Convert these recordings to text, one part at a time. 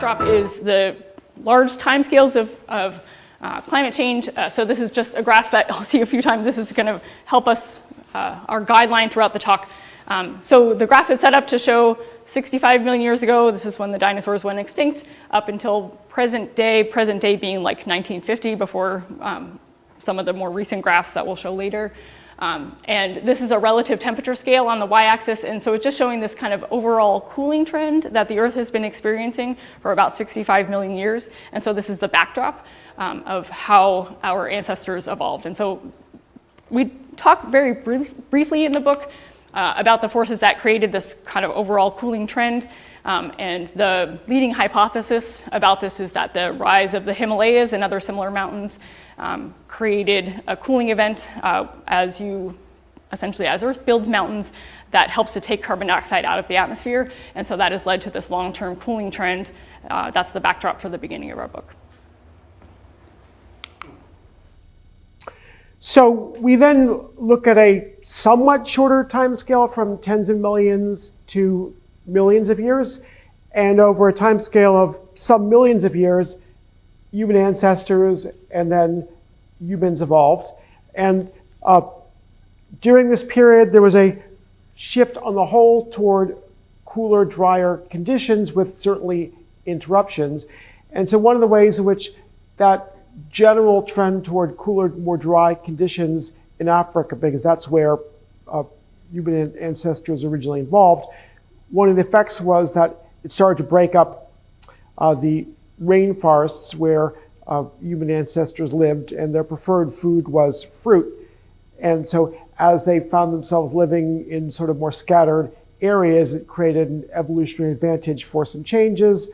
backdrop is the large timescales of climate change. So this is just a graph that I'll see a few times. This is going to help us, our guideline throughout the talk. So the graph is set up to show 65 million years ago, this is when the dinosaurs went extinct, up until present day being like 1950 before some of the more recent graphs that we'll show later. And this is a relative temperature scale on the y-axis, and so it's just showing this kind of overall cooling trend that the Earth has been experiencing for about 65 million years. And so this is the backdrop of how our ancestors evolved. And so we talk very briefly in the book about the forces that created this kind of overall cooling trend. And the leading hypothesis about this is that the rise of the Himalayas and other similar mountains created a cooling event as Earth builds mountains that helps to take carbon dioxide out of the atmosphere. And so that has led to this long-term cooling trend. That's the backdrop for the beginning of our book. So we then look at a somewhat shorter time scale from tens of millions to millions of years. And over a time scale of some millions of years, human ancestors and then humans evolved. And during this period, there was a shift on the whole toward cooler, drier conditions with certainly interruptions. And so one of the ways in which that general trend toward cooler, more dry conditions in Africa, because that's where human ancestors originally evolved, one of the effects was that it started to break up the rainforests where human ancestors lived, and their preferred food was fruit. And so as they found themselves living in sort of more scattered areas, it created an evolutionary advantage for some changes,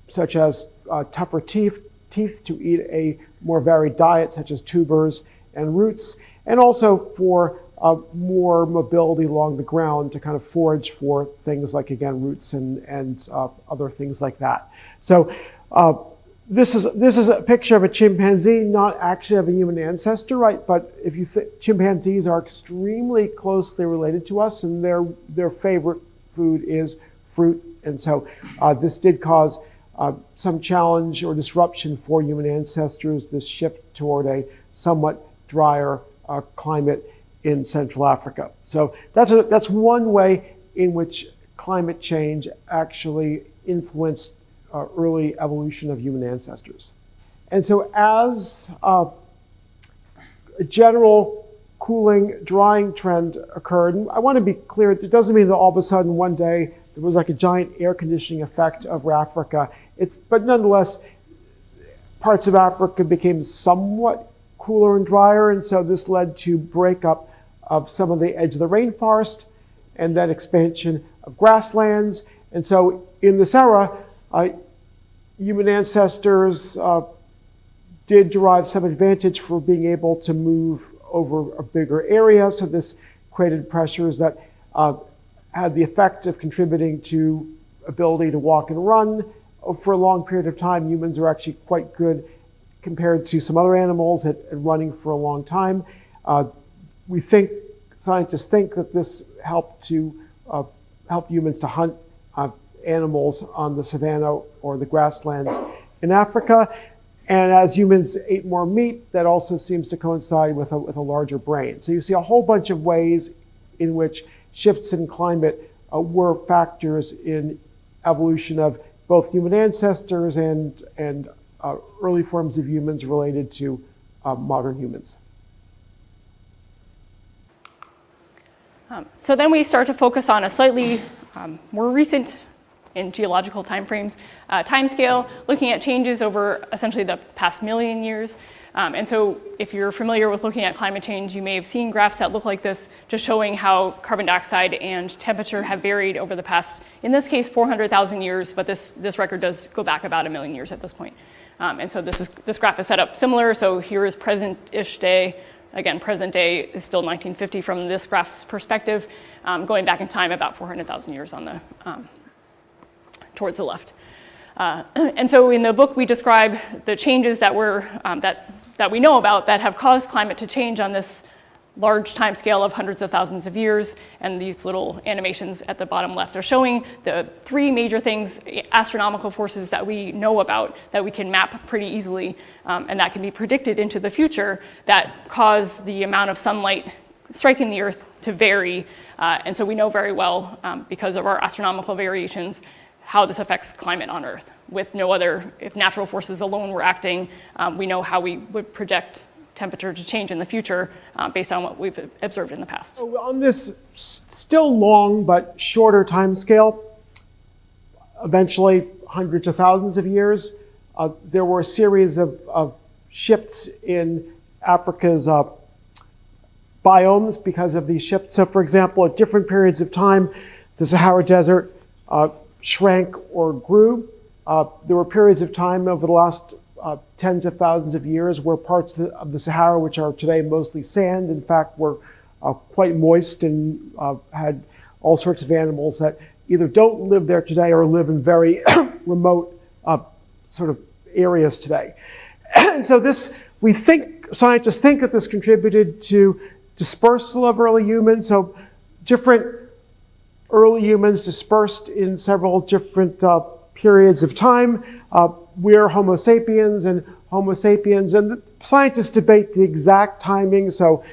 such as tougher teeth to eat a more varied diet, such as tubers and roots, and also for more mobility along the ground to kind of forage for things like, again, roots and other things like that. So this is a picture of a chimpanzee, not actually of a human ancestor, right? But if you think, chimpanzees are extremely closely related to us, and their favorite food is fruit. And so this did cause some challenge or disruption for human ancestors, this shift toward a somewhat drier climate in Central Africa. So that's one way in which climate change actually influenced early evolution of human ancestors. And so as a general cooling, drying trend occurred, and I want to be clear, it doesn't mean that all of a sudden one day there was like a giant air conditioning effect over Africa. But nonetheless, parts of Africa became somewhat cooler and drier, and so this led to breakup of some of the edge of the rainforest, and then expansion of grasslands. And so in this era, human ancestors did derive some advantage for being able to move over a bigger area. So this created pressures that had the effect of contributing to ability to walk and run. For a long period of time, humans are actually quite good compared to some other animals at running for a long time. Scientists think that this helped humans to hunt animals on the savanna or the grasslands in Africa. And as humans ate more meat, that also seems to coincide with a larger brain. So you see a whole bunch of ways in which shifts in climate were factors in evolution of both human ancestors and early forms of humans related to modern humans. So then we start to focus on a slightly more recent, in geological timeframes, timescale, looking at changes over essentially the past million years. And so if you're familiar with looking at climate change, you may have seen graphs that look like this, just showing how carbon dioxide and temperature have varied over the past, in this case, 400,000 years, but this record does go back about 1 million years at this point. And so this graph is set up similar. So here is present-ish day. Again, present day is still 1950 from this graph's perspective, going back in time about 400,000 years on the towards the left. And so in the book, we describe the changes that we know about that have caused climate to change on this large time scale of hundreds of thousands of years, and these little animations at the bottom left are showing the three major things, astronomical forces that we know about, that we can map pretty easily, and that can be predicted into the future, that cause the amount of sunlight striking the Earth to vary. And so we know very well, because of our astronomical variations, how this affects climate on Earth. With no other, if natural forces alone were acting, we know how we would project temperature to change in the future based on what we've observed in the past. So on this still long but shorter time scale, eventually hundreds of thousands of years, there were a series of shifts in Africa's biomes because of these shifts. So for example, at different periods of time, the Sahara Desert shrank or grew. There were periods of time over the last tens of thousands of years where parts of the Sahara, which are today mostly sand, in fact were quite moist and had all sorts of animals that either don't live there today or live in very remote sort of areas today. And so this, scientists think that this contributed to dispersal of early humans. So different early humans dispersed in several different periods of time. We're Homo sapiens, and the scientists debate the exact timing. So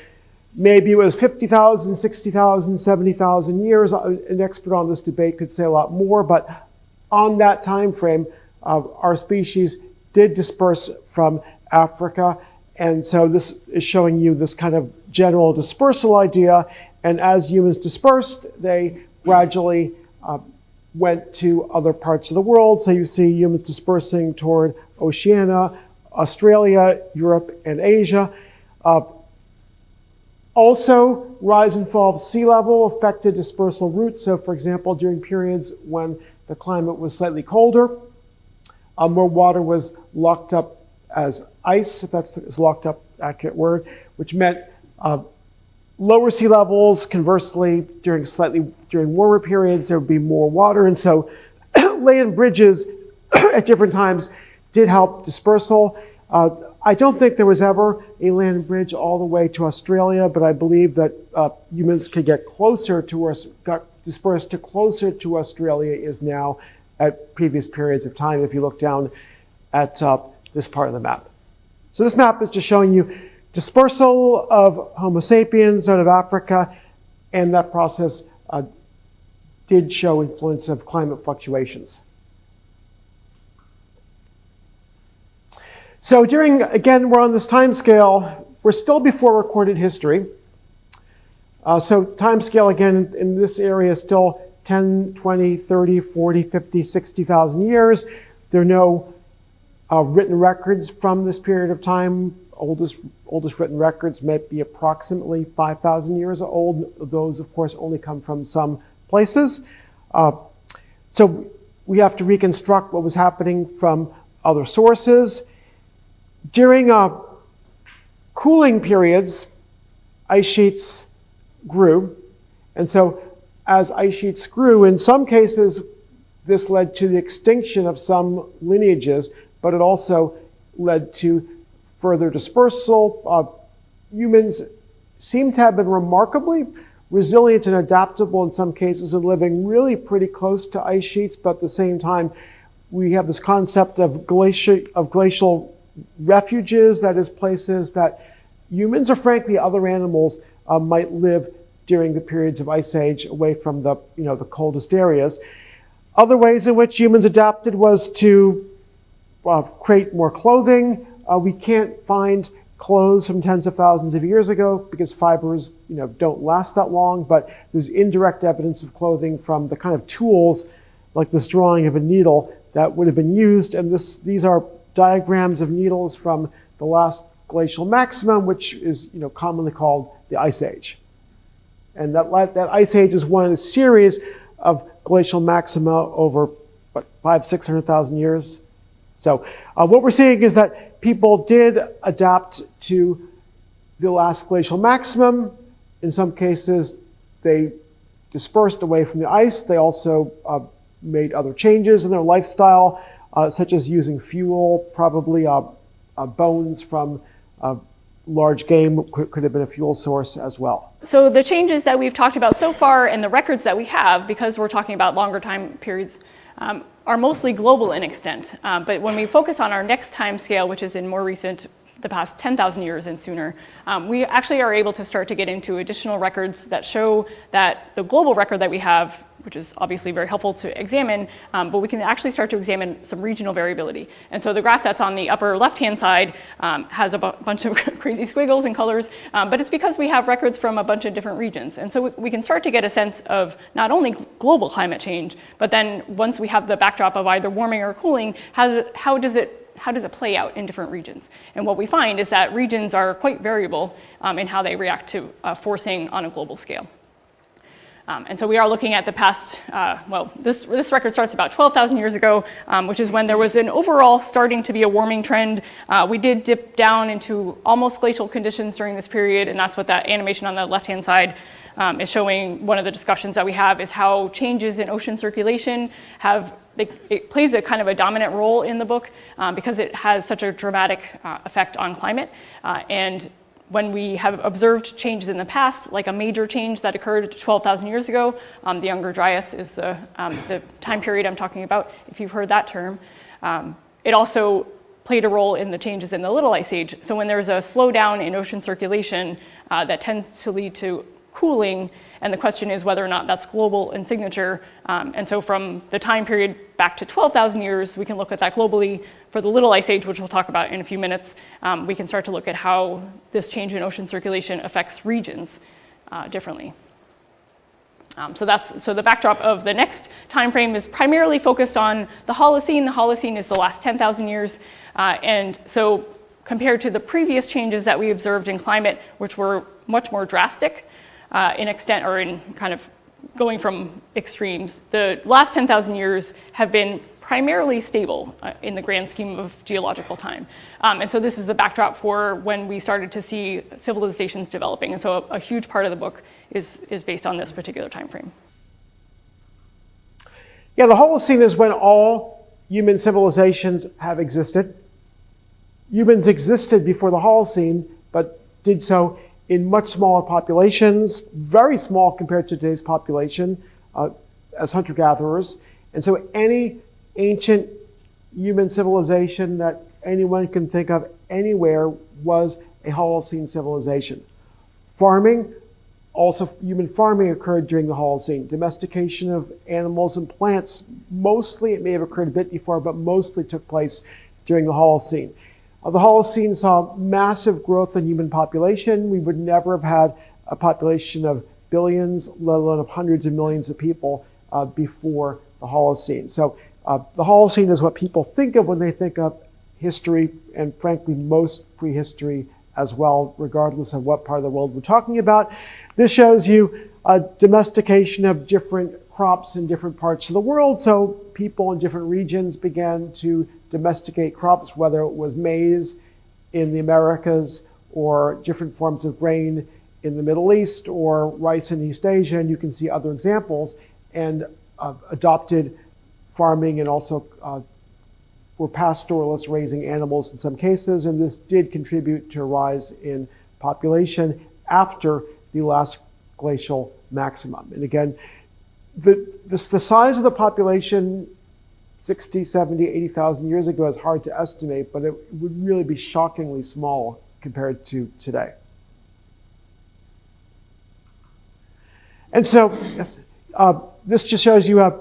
maybe it was 50,000, 60,000, 70,000 years. An expert on this debate could say a lot more, but on that time frame, our species did disperse from Africa. And so this is showing you this kind of general dispersal idea. And as humans dispersed, they gradually went to other parts of the world. So you see humans dispersing toward Oceania, Australia, Europe, and Asia. Also, rise and fall of sea level affected dispersal routes. So for example, during periods when the climate was slightly colder, more water was locked up as ice, if that's the locked up accurate word, which meant lower sea levels. Conversely, during warmer periods, there would be more water. And so land bridges at different times did help dispersal. I don't think there was ever a land bridge all the way to Australia, but I believe that humans could get closer to us, got dispersed to closer to Australia is now at previous periods of time if you look down at this part of the map. So this map is just showing you dispersal of Homo sapiens out of Africa, and that process did show influence of climate fluctuations. So again, we're on this time scale. We're still before recorded history. So time scale, again, in this area is still 10, 20, 30, 40, 50, 60,000 years. There are no written records from this period of time. Oldest written records may be approximately 5,000 years old. Those, of course, only come from some places. So we have to reconstruct what was happening from other sources. During cooling periods, ice sheets grew. And so as ice sheets grew, in some cases, this led to the extinction of some lineages, but it also led to further dispersal. Humans seem to have been remarkably resilient and adaptable in some cases and living really pretty close to ice sheets, but at the same time, we have this concept of glacial refuges, that is places that humans or frankly other animals might live during the periods of ice age away from the coldest areas. Other ways in which humans adapted was to create more clothing. We can't find clothes from tens of thousands of years ago because fibers don't last that long, but there's indirect evidence of clothing from the kind of tools like this drawing of a needle that would have been used. And these are diagrams of needles from the last glacial maximum, which is commonly called the Ice Age. And that Ice Age is one of a series of glacial maxima over, 500,000-600,000 years. So what we're seeing is that people did adapt to the last glacial maximum. In some cases, they dispersed away from the ice. They also made other changes in their lifestyle, such as using fuel, probably bones from large game could have been a fuel source as well. So the changes that we've talked about so far and the records that we have, because we're talking about longer time periods, are mostly global in extent. But when we focus on our next time scale, which is in more recent, the past 10,000 years and sooner, we actually are able to start to get into additional records that show that the global record that we have, which is obviously very helpful to examine, but we can actually start to examine some regional variability. And so the graph that's on the upper left-hand side has a bunch of crazy squiggles and colors, but it's because we have records from a bunch of different regions. And so we can start to get a sense of not only global climate change, but then once we have the backdrop of either warming or cooling, how does it play out in different regions? And what we find is that regions are quite variable in how they react to forcing on a global scale. And so we are looking at the past, this record starts about 12,000 years ago, which is when there was an overall starting to be a warming trend. We did dip down into almost glacial conditions during this period, and that's what that animation on the left-hand side is showing. One of the discussions that we have is how changes in ocean circulation it plays a kind of a dominant role in the book because it has such a dramatic effect on climate. And when we have observed changes in the past, like a major change that occurred 12,000 years ago, the Younger Dryas is the time period I'm talking about, if you've heard that term. It also played a role in the changes in the Little Ice Age. So when there's a slowdown in ocean circulation, that tends to lead to cooling, and the question is whether or not that's global in signature. And so from the time period back to 12,000 years, we can look at that globally. For the Little Ice Age, which we'll talk about in a few minutes, we can start to look at how this change in ocean circulation affects regions differently. So the backdrop of the next time frame is primarily focused on the Holocene. The Holocene is the last 10,000 years. And so compared to the previous changes that we observed in climate, which were much more drastic in extent or in kind of going from extremes, the last 10,000 years have been primarily stable in the grand scheme of geological time. And so this is the backdrop for when we started to see civilizations developing. And so a huge part of the book is based on this particular time frame. Yeah, the Holocene is when all human civilizations have existed. Humans existed before the Holocene, but did so in much smaller populations, very small compared to today's population as hunter-gatherers. And so any ancient human civilization that anyone can think of anywhere was a Holocene civilization. Farming, also human farming occurred during the Holocene. Domestication of animals and plants, mostly, it may have occurred a bit before, but mostly took place during the Holocene. The Holocene saw massive growth in human population. We would never have had a population of billions, let alone of hundreds of millions of people before the Holocene. So the Holocene is what people think of when they think of history, and frankly, most prehistory as well, regardless of what part of the world we're talking about. This shows you domestication of different crops in different parts of the world. So people in different regions began to domesticate crops, whether it was maize in the Americas or different forms of grain in the Middle East or rice in East Asia, and you can see other examples, and adopted farming and also were pastoralists raising animals in some cases, and this did contribute to a rise in population after the last glacial maximum. And again, the size of the population 60, 70, 80,000 years ago is hard to estimate, but it would really be shockingly small compared to today. And so, yes, this just shows you an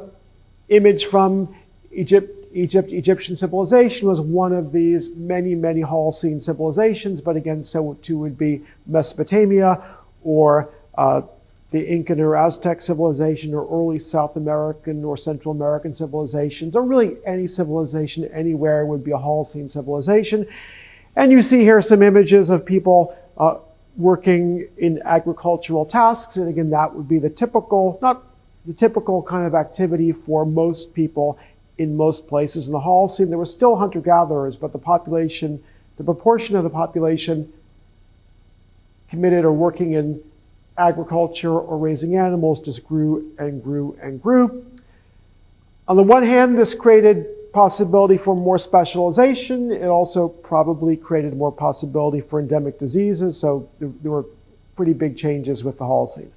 image from Egypt. Egyptian civilization was one of these many, many Holocene civilizations, but again, so too would be Mesopotamia or the Incan or Aztec civilization or early South American or Central American civilizations, or really any civilization anywhere would be a Holocene civilization. And you see here some images of people working in agricultural tasks. And again, that would be the typical, not the typical kind of activity for most people in most places. In the Holocene, there were still hunter-gatherers, but the population, the proportion of the population committed or working in agriculture or raising animals just grew and grew and grew. On the one hand, this created possibility for more specialization. It also probably created more possibility for endemic diseases. So there were pretty big changes with the Holocene.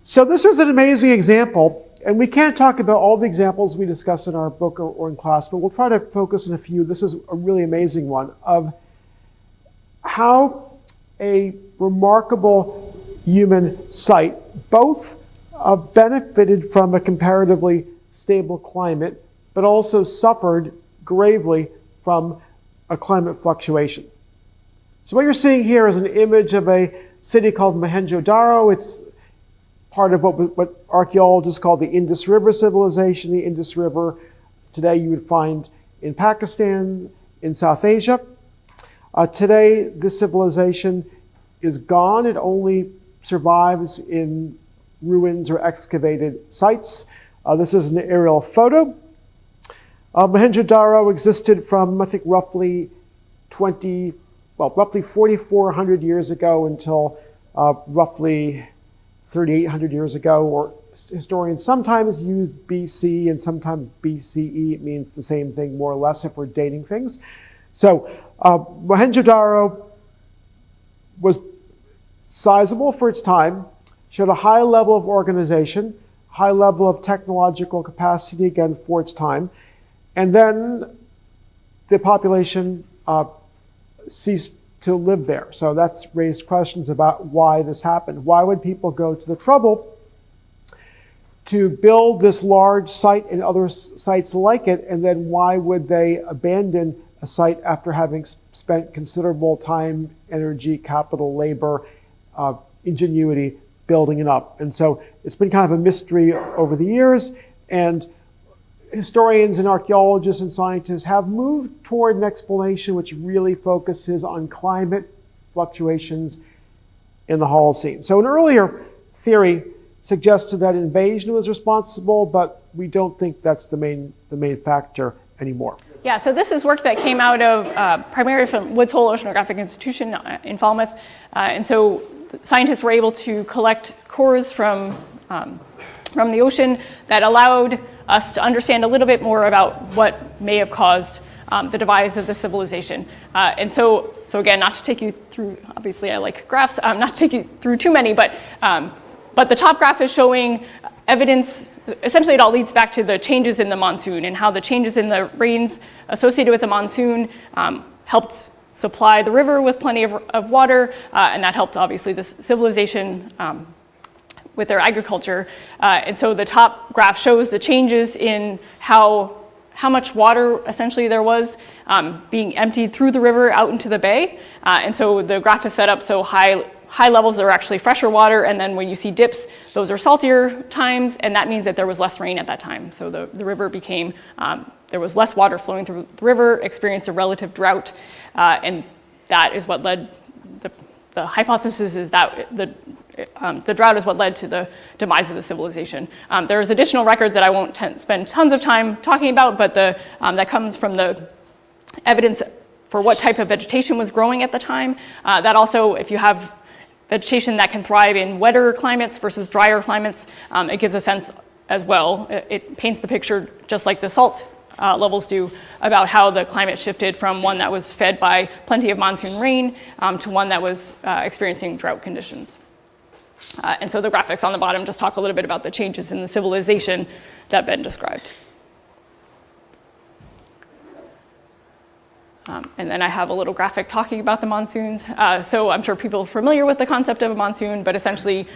So this is an amazing example. And we can't talk about all the examples we discuss in our book or in class, but we'll try to focus on a few. This is a really amazing one of how a remarkable human site both benefited from a comparatively stable climate, but also suffered gravely from a climate fluctuation. So what you're seeing here is an image of a city called Mohenjo-Daro. It's part of what archaeologists call the Indus River civilization. The Indus River today you would find in Pakistan, in South Asia. Today, this civilization is gone. It only survives in ruins or excavated sites. This is an aerial photo. Mohenjo-Daro existed from, I think, roughly 4,400 years ago until roughly 3,800 years ago, or historians sometimes use BC and sometimes BCE. It means the same thing, more or less, if we're dating things. So Mohenjo-Daro was sizable for its time, showed a high level of organization, high level of technological capacity, again, for its time. And then the population ceased to live there. So that's raised questions about why this happened. Why would people go to the trouble to build this large site and other sites like it, and then why would they abandon a site after having spent considerable time, energy, capital, labor, ingenuity building it up? And so it's been kind of a mystery over the years, and historians and archaeologists and scientists have moved toward an explanation which really focuses on climate fluctuations in the Holocene. So an earlier theory suggested that invasion was responsible, but we don't think that's the main factor anymore. Yeah, so this is work that came out of primarily from Woods Hole Oceanographic Institution in Falmouth. And so scientists were able to collect cores from the ocean that allowed us to understand a little bit more about what may have caused the demise of the civilization. And so again, not to take you through, obviously I like graphs, not to take you through too many, but the top graph is showing evidence. Essentially it all leads back to the changes in the monsoon and how the changes in the rains associated with the monsoon helped supply the river with plenty of water, and that helped obviously this civilization with their agriculture. And so the top graph shows the changes in how much water essentially there was being emptied through the river out into the bay. And so the graph is set up so high levels are actually fresher water, and then when you see dips, those are saltier times, and that means that there was less rain at that time. So the river became, there was less water flowing through the river, experienced a relative drought, and that is what led, the hypothesis is that the drought is what led to the demise of the civilization. There's additional records that I won't spend tons of time talking about, but that comes from the evidence for what type of vegetation was growing at the time. That also, if you have vegetation that can thrive in wetter climates versus drier climates, it gives a sense as well. It paints the picture just like the salt levels do about how the climate shifted from one that was fed by plenty of monsoon rain to one that was experiencing drought conditions. And so the graphics on the bottom just talk a little bit about the changes in the civilization that Ben described. And then I have a little graphic talking about the monsoons. So I'm sure people are familiar with the concept of a monsoon, but essentially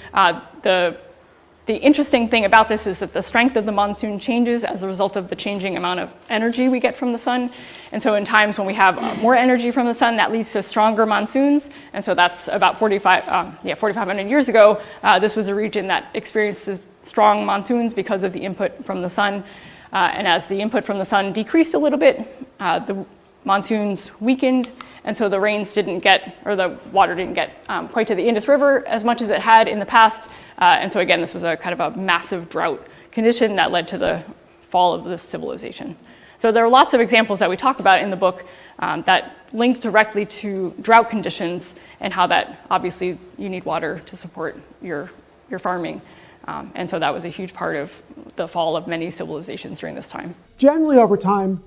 the interesting thing about this is that the strength of the monsoon changes as a result of the changing amount of energy we get from the sun. And so in times when we have more energy from the sun, that leads to stronger monsoons. And so that's about 4,500 years ago. This was a region that experienced strong monsoons because of the input from the sun. And as the input from the sun decreased a little bit, the monsoons weakened, and so the rains didn't get, or the water didn't get quite to the Indus River as much as it had in the past. And so again, this was a kind of a massive drought condition that led to the fall of this civilization. So there are lots of examples that we talk about in the book that link directly to drought conditions and how that, obviously, you need water to support your farming. And so that was a huge part of the fall of many civilizations during this time. Generally, over time,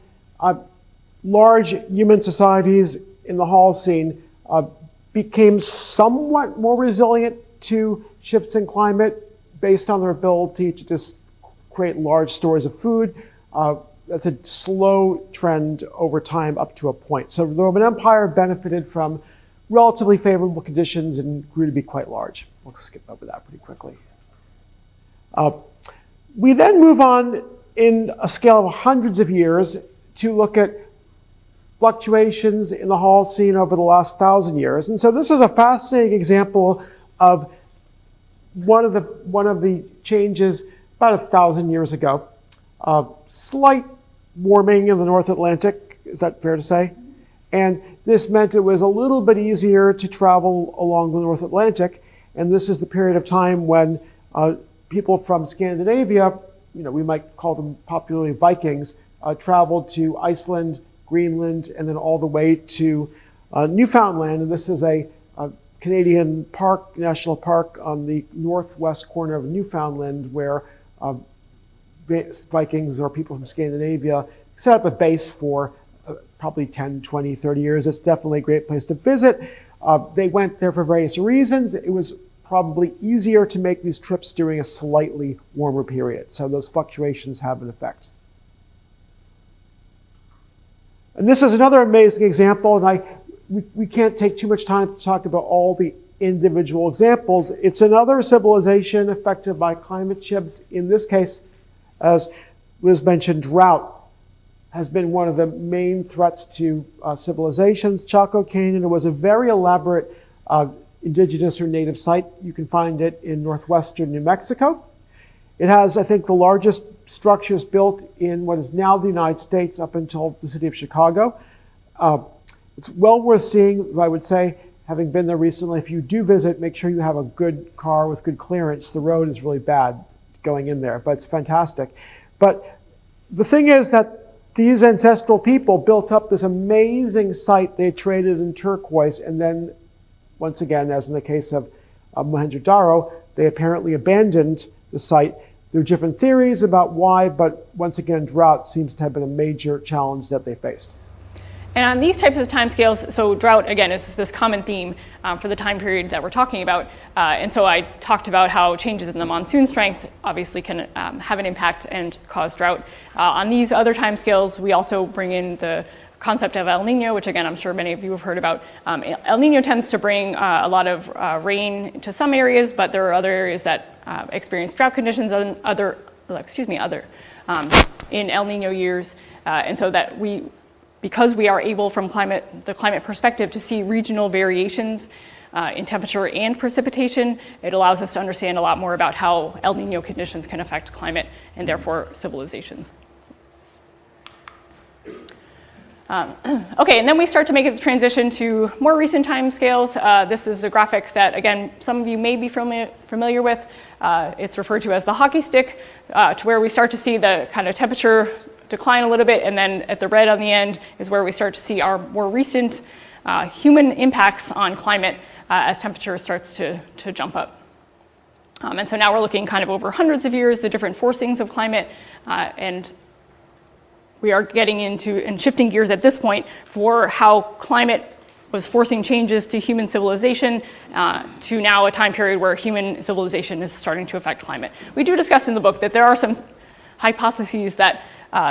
large human societies in the Holocene became somewhat more resilient to shifts in climate based on their ability to just create large stores of food. That's a slow trend over time up to a point. So the Roman Empire benefited from relatively favorable conditions and grew to be quite large. We'll skip over that pretty quickly. We then move on in a scale of hundreds of years to look at fluctuations in the Holocene over the last 1,000 years. And so this is a fascinating example of one of the changes about 1,000 years ago. Slight warming in the North Atlantic, is that fair to say? And this meant it was a little bit easier to travel along the North Atlantic. And this is the period of time when people from Scandinavia, we might call them popularly Vikings, traveled to Iceland, Greenland, and then all the way to Newfoundland. And this is a Canadian national park on the northwest corner of Newfoundland, where Vikings or people from Scandinavia set up a base for probably 10, 20, 30 years. It's definitely a great place to visit. They went there for various reasons. It was probably easier to make these trips during a slightly warmer period. So those fluctuations have an effect. And this is another amazing example, and we can't take too much time to talk about all the individual examples. It's another civilization affected by climate shifts. In this case, as Liz mentioned, drought has been one of the main threats to civilizations. Chaco Canyon was a very elaborate indigenous or native site. You can find it in northwestern New Mexico. It has, I think, the largest structures built in what is now the United States up until the city of Chicago. It's well worth seeing, I would say, having been there recently. If you do visit, make sure you have a good car with good clearance. The road is really bad going in there, but it's fantastic. But the thing is that these ancestral people built up this amazing site. They traded in turquoise, and then, once again, as in the case of Mohenjo-Daro, they apparently abandoned the site. There are different theories about why, but once again, drought seems to have been a major challenge that they faced. And on these types of timescales, so drought, again, is this common theme for the time period that we're talking about. And so I talked about how changes in the monsoon strength obviously can have an impact and cause drought. On these other timescales, we also bring in the concept of El Nino, which again, I'm sure many of you have heard about. El Nino tends to bring a lot of rain to some areas, but there are other areas that experience drought conditions in El Nino years. And so that because we are able from the climate perspective to see regional variations in temperature and precipitation, it allows us to understand a lot more about how El Nino conditions can affect climate and therefore civilizations. Okay, and then we start to make the transition to more recent time scales. This is a graphic that, again, some of you may be familiar with. It's referred to as the hockey stick, to where we start to see the kind of temperature decline a little bit, and then at the red on the end is where we start to see our more recent human impacts on climate as temperature starts to jump up. And so now we're looking kind of over hundreds of years, the different forcings of climate, and we are getting into and shifting gears at this point for how climate was forcing changes to human civilization to now a time period where human civilization is starting to affect climate. We do discuss in the book that there are some hypotheses that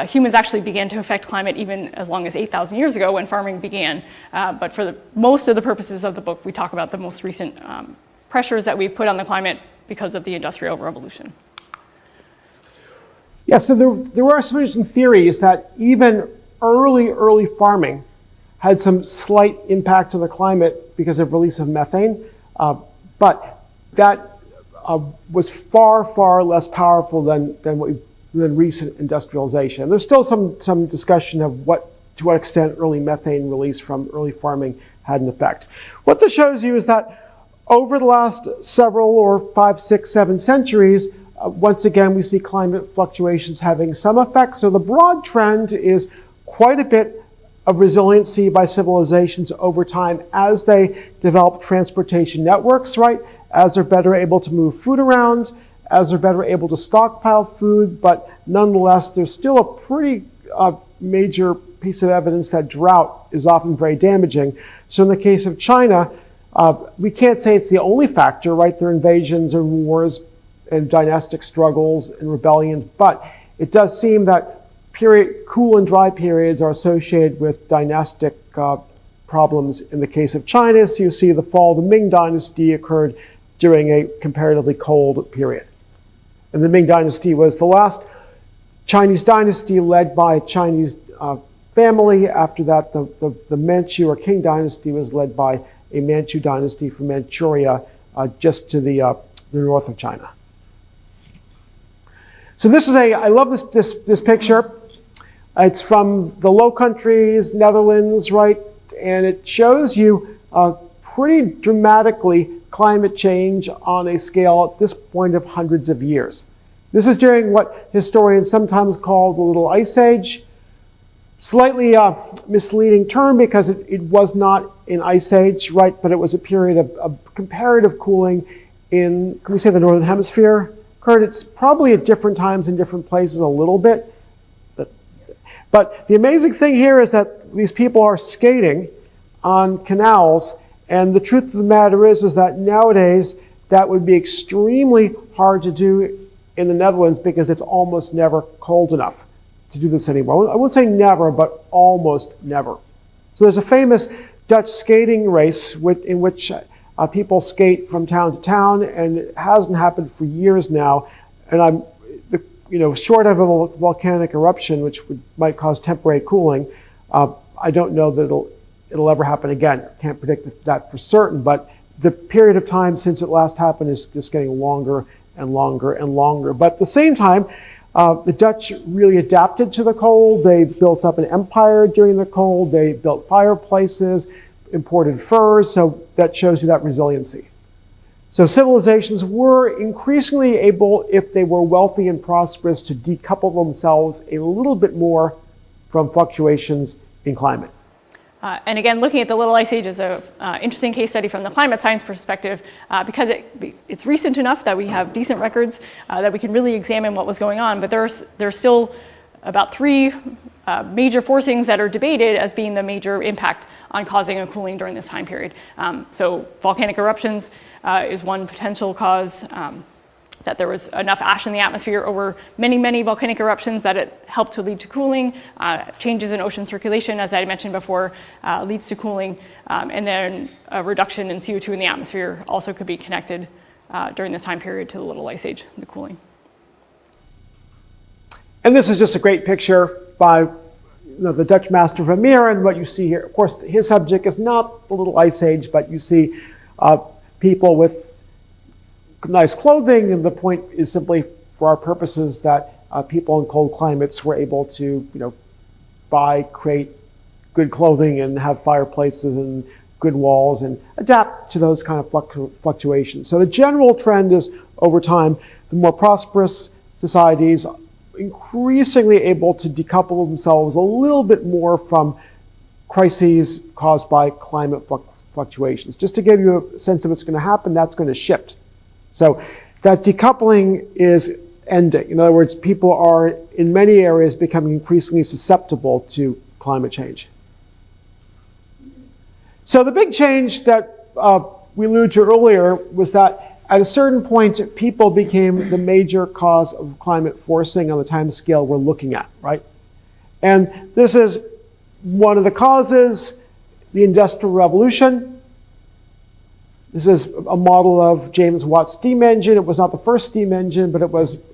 humans actually began to affect climate even as long as 8,000 years ago when farming began. But for most of the purposes of the book, we talk about the most recent pressures that we've put on the climate because of the Industrial Revolution. Yeah, so there are some interesting theories that even early farming had some slight impact on the climate because of release of methane, but that was far less powerful than recent industrialization. There's still some discussion of to what extent early methane release from early farming had an effect. What this shows you is that over the last several or 5, 6, 7 centuries, once again, we see climate fluctuations having some effect. So the broad trend is quite a bit of resiliency by civilizations over time as they develop transportation networks, right? As they're better able to move food around, as they're better able to stockpile food, but nonetheless, there's still a pretty major piece of evidence that drought is often very damaging. So in the case of China, we can't say it's the only factor, right? There are invasions and wars and dynastic struggles and rebellions, but it does seem that cool and dry periods are associated with dynastic problems in the case of China. So you see the fall of the Ming Dynasty occurred during a comparatively cold period. And the Ming Dynasty was the last Chinese dynasty led by a Chinese family. After that, the Manchu or Qing Dynasty was led by a Manchu dynasty from Manchuria, just to the north of China. So this is I love this picture. It's from the Low Countries, Netherlands, right? And it shows you pretty dramatically climate change on a scale at this point of hundreds of years. This is during what historians sometimes call the Little Ice Age. Slightly misleading term because it was not an ice age, right? But it was a period of comparative cooling in, can we say, the Northern Hemisphere? Kurt, it's probably at different times in different places a little bit. But the amazing thing here is that these people are skating on canals, and the truth of the matter is that nowadays that would be extremely hard to do in the Netherlands because it's almost never cold enough to do this anymore. I won't say never, but almost never. So there's a famous Dutch skating race in which people skate from town to town, and it hasn't happened for years now. And short of a volcanic eruption, which might cause temporary cooling, I don't know that it'll ever happen again. Can't predict that for certain, but the period of time since it last happened is just getting longer and longer and longer. But at the same time, the Dutch really adapted to the cold. They built up an empire during the cold. They built fireplaces, imported furs, so that shows you that resiliency. So civilizations were increasingly able, if they were wealthy and prosperous, to decouple themselves a little bit more from fluctuations in climate. And again, looking at the Little Ice Age is an interesting case study from the climate science perspective because it's recent enough that we have decent records that we can really examine what was going on. But there's still about 3 major forcings that are debated as being the major impact on causing a cooling during this time period. So volcanic eruptions is one potential cause, that there was enough ash in the atmosphere over many, many volcanic eruptions that it helped to lead to cooling. Changes in ocean circulation, as I mentioned before, leads to cooling. And then a reduction in CO2 in the atmosphere also could be connected during this time period to the Little Ice Age, the cooling. And this is just a great picture by the Dutch master Vermeer, and what you see here, of course, his subject is not the Little Ice Age, but you see people with nice clothing, and the point is simply, for our purposes, that people in cold climates were able to, create good clothing and have fireplaces and good walls and adapt to those kind of fluctuations. So the general trend is, over time, the more prosperous societies increasingly able to decouple themselves a little bit more from crises caused by climate fluctuations. Just to give you a sense of what's going to happen, that's going to shift. So that decoupling is ending. In other words, people are, in many areas, becoming increasingly susceptible to climate change. So the big change that we alluded to earlier was that at a certain point, people became the major cause of climate forcing on the time scale we're looking at, right? And this is one of the causes, the Industrial Revolution. This is a model of James Watt's steam engine. It was not the first steam engine, but it was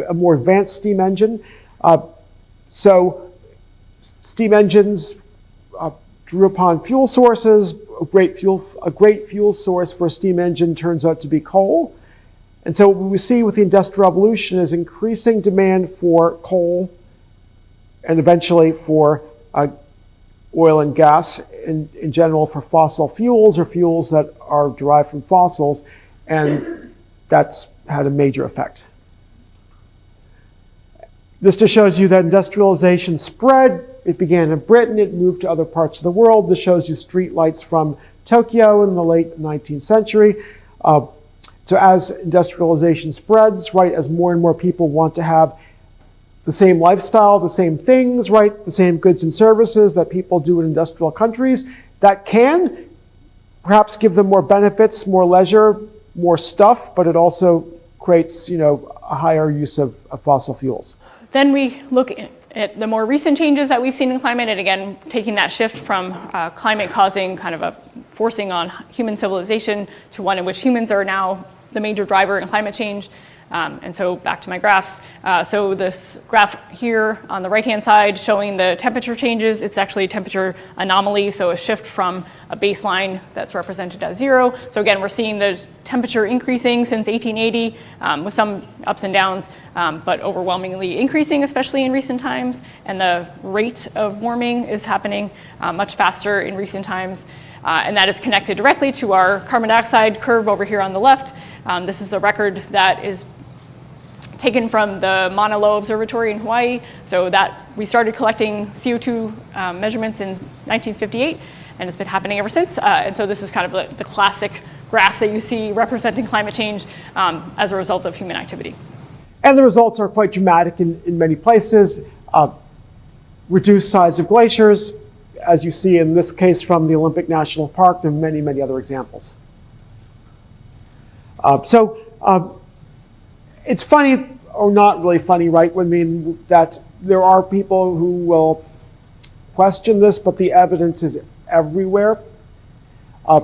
a more advanced steam engine. So steam engines drew upon fuel sources. A great fuel source for a steam engine turns out to be coal. And so what we see with the Industrial Revolution is increasing demand for coal and eventually for oil and gas, in general for fossil fuels or fuels that are derived from fossils, and that's had a major effect. This just shows you that industrialization spread. It began in Britain, it moved to other parts of the world. This shows you street lights from Tokyo in the late 19th century. So as industrialization spreads, right, as more and more people want to have the same lifestyle, the same things, right, the same goods and services that people do in industrial countries, that can perhaps give them more benefits, more leisure, more stuff, but it also creates, a higher use of fossil fuels. Then we look at the more recent changes that we've seen in climate, and again, taking that shift from climate causing kind of a forcing on human civilization to one in which humans are now the major driver in climate change. And so back to my graphs. So this graph here on the right-hand side showing the temperature changes, it's actually a temperature anomaly, so a shift from a baseline that's represented as 0. So again, we're seeing the temperature increasing since 1880 with some ups and downs, but overwhelmingly increasing, especially in recent times. And the rate of warming is happening much faster in recent times. And that is connected directly to our carbon dioxide curve over here on the left. This is a record that is taken from the Mauna Loa Observatory in Hawaii. So that we started collecting CO2 measurements in 1958, and it's been happening ever since. And so this is kind of the classic graph that you see representing climate change as a result of human activity. And the results are quite dramatic in many places. Reduced size of glaciers, as you see in this case from the Olympic National Park, and many, many other examples. It's funny, or not really funny, right? I mean, that there are people who will question this, but the evidence is everywhere.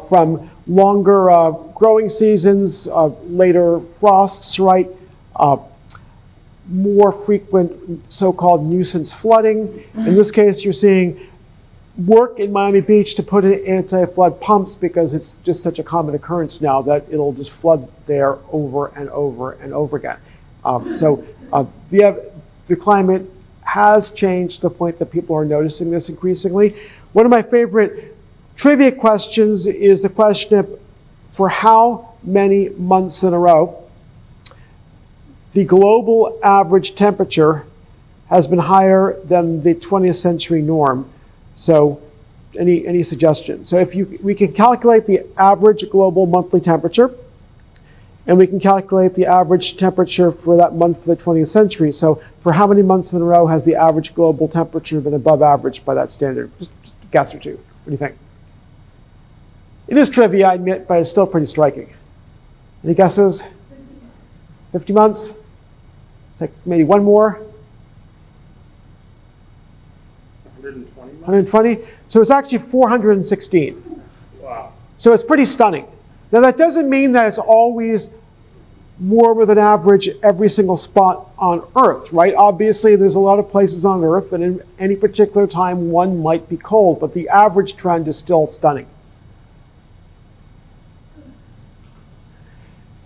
From longer growing seasons, later frosts, right? More frequent so-called nuisance flooding. In this case, you're seeing work in Miami Beach to put in anti-flood pumps because it's just such a common occurrence now that it'll just flood there over and over and over again. The climate has changed to the point that people are noticing this increasingly. One of my favorite trivia questions is the question of for how many months in a row the global average temperature has been higher than the 20th century norm. So any suggestions? So we can calculate the average global monthly temperature, and we can calculate the average temperature for that month for the 20th century. So for how many months in a row has the average global temperature been above average by that standard? Just a guess or two. What do you think? It is trivia, I admit, but it's still pretty striking. Any guesses? 50 months? Take maybe one more. 120? So it's actually 416. Wow. So it's pretty stunning. Now that doesn't mean that it's always warmer than average every single spot on Earth, right? Obviously there's a lot of places on Earth, and in any particular time one might be cold, but the average trend is still stunning.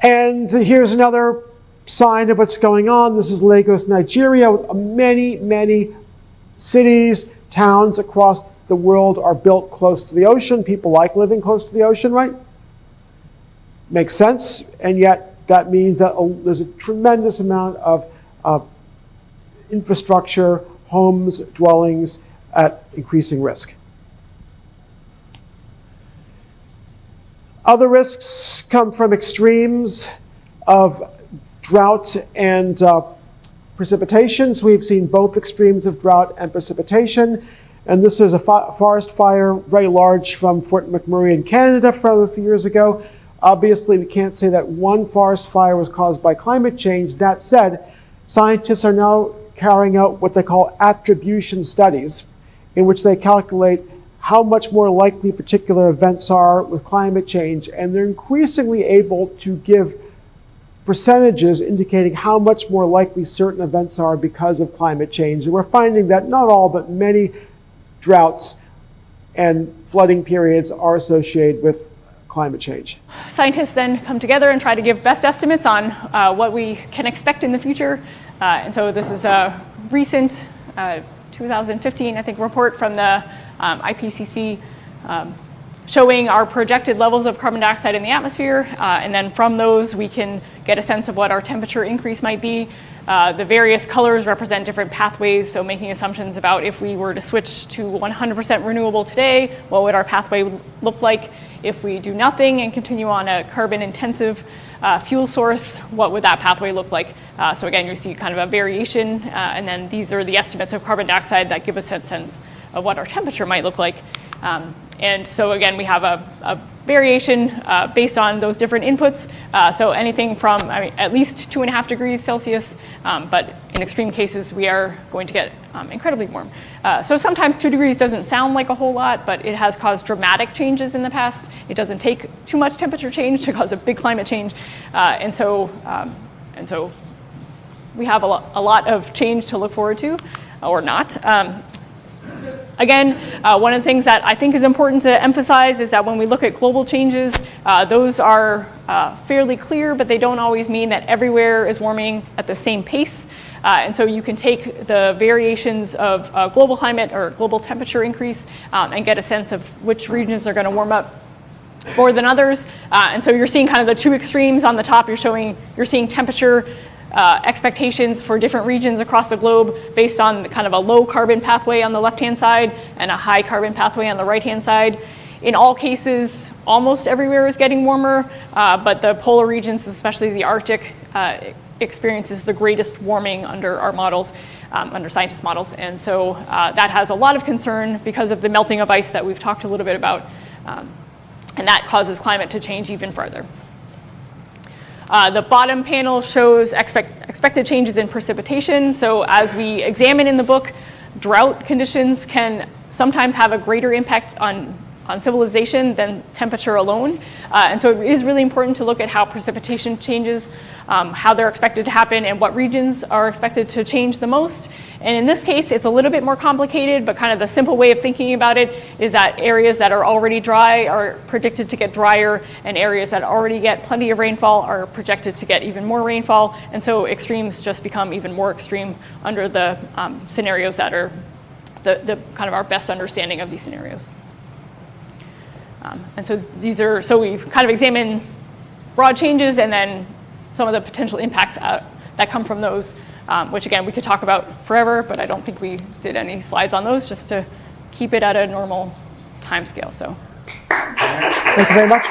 And here's another sign of what's going on. This is Lagos, Nigeria, with many, many cities, towns across the world are built close to the ocean. People like living close to the ocean, right? Makes sense, and yet that means that there's a tremendous amount of infrastructure, homes, dwellings at increasing risk. Other risks come from extremes of drought and precipitation. So we've seen both extremes of drought and precipitation. And this is a forest fire, very large, from Fort McMurray in Canada from a few years ago. Obviously, we can't say that one forest fire was caused by climate change. That said, scientists are now carrying out what they call attribution studies, in which they calculate how much more likely particular events are with climate change. And they're increasingly able to give percentages indicating how much more likely certain events are because of climate change. And we're finding that not all, but many droughts and flooding periods are associated with climate change. Scientists then come together and try to give best estimates on what we can expect in the future. And so this is a recent 2015, I think, report from the IPCC showing our projected levels of carbon dioxide in the atmosphere. And then from those, we can get a sense of what our temperature increase might be. The various colors represent different pathways, so making assumptions about if we were to switch to 100% renewable today, what would our pathway look like if we do nothing and continue on a carbon-intensive fuel source, what would that pathway look like? So again, you see kind of a variation, and then these are the estimates of carbon dioxide that give us a sense of what our temperature might look like. And so again, we have a variation based on those different inputs. So anything from at least 2.5 degrees Celsius, but in extreme cases, we are going to get incredibly warm. So sometimes 2 degrees doesn't sound like a whole lot, but it has caused dramatic changes in the past. It doesn't take too much temperature change to cause a big climate change. And so we have a lot of change to look forward to, or not. Again, one of the things that I think is important to emphasize is that when we look at global changes, those are fairly clear, but they don't always mean that everywhere is warming at the same pace. And so you can take the variations of global climate or global temperature increase and get a sense of which regions are going to warm up more than others. And so you're seeing kind of the two extremes on the top. You're seeing temperature expectations for different regions across the globe based on kind of a low carbon pathway on the left-hand side and a high carbon pathway on the right-hand side. In all cases, almost everywhere is getting warmer, but the polar regions, especially the Arctic, experiences the greatest warming under our models, under scientist models. And so that has a lot of concern because of the melting of ice that we've talked a little bit about, and that causes climate to change even further. The bottom panel shows expected changes in precipitation. So as we examine in the book, drought conditions can sometimes have a greater impact on civilization than temperature alone. And so it is really important to look at how precipitation changes, how they're expected to happen, and what regions are expected to change the most. And in this case, it's a little bit more complicated, but kind of the simple way of thinking about it is that areas that are already dry are predicted to get drier, and areas that already get plenty of rainfall are projected to get even more rainfall. And so extremes just become even more extreme under the scenarios that are the kind of our best understanding of these scenarios. And so so we kind of examine broad changes and then some of the potential impacts that come from those, which again, we could talk about forever, but I don't think we did any slides on those just to keep it at a normal time scale. So. Thank you very much.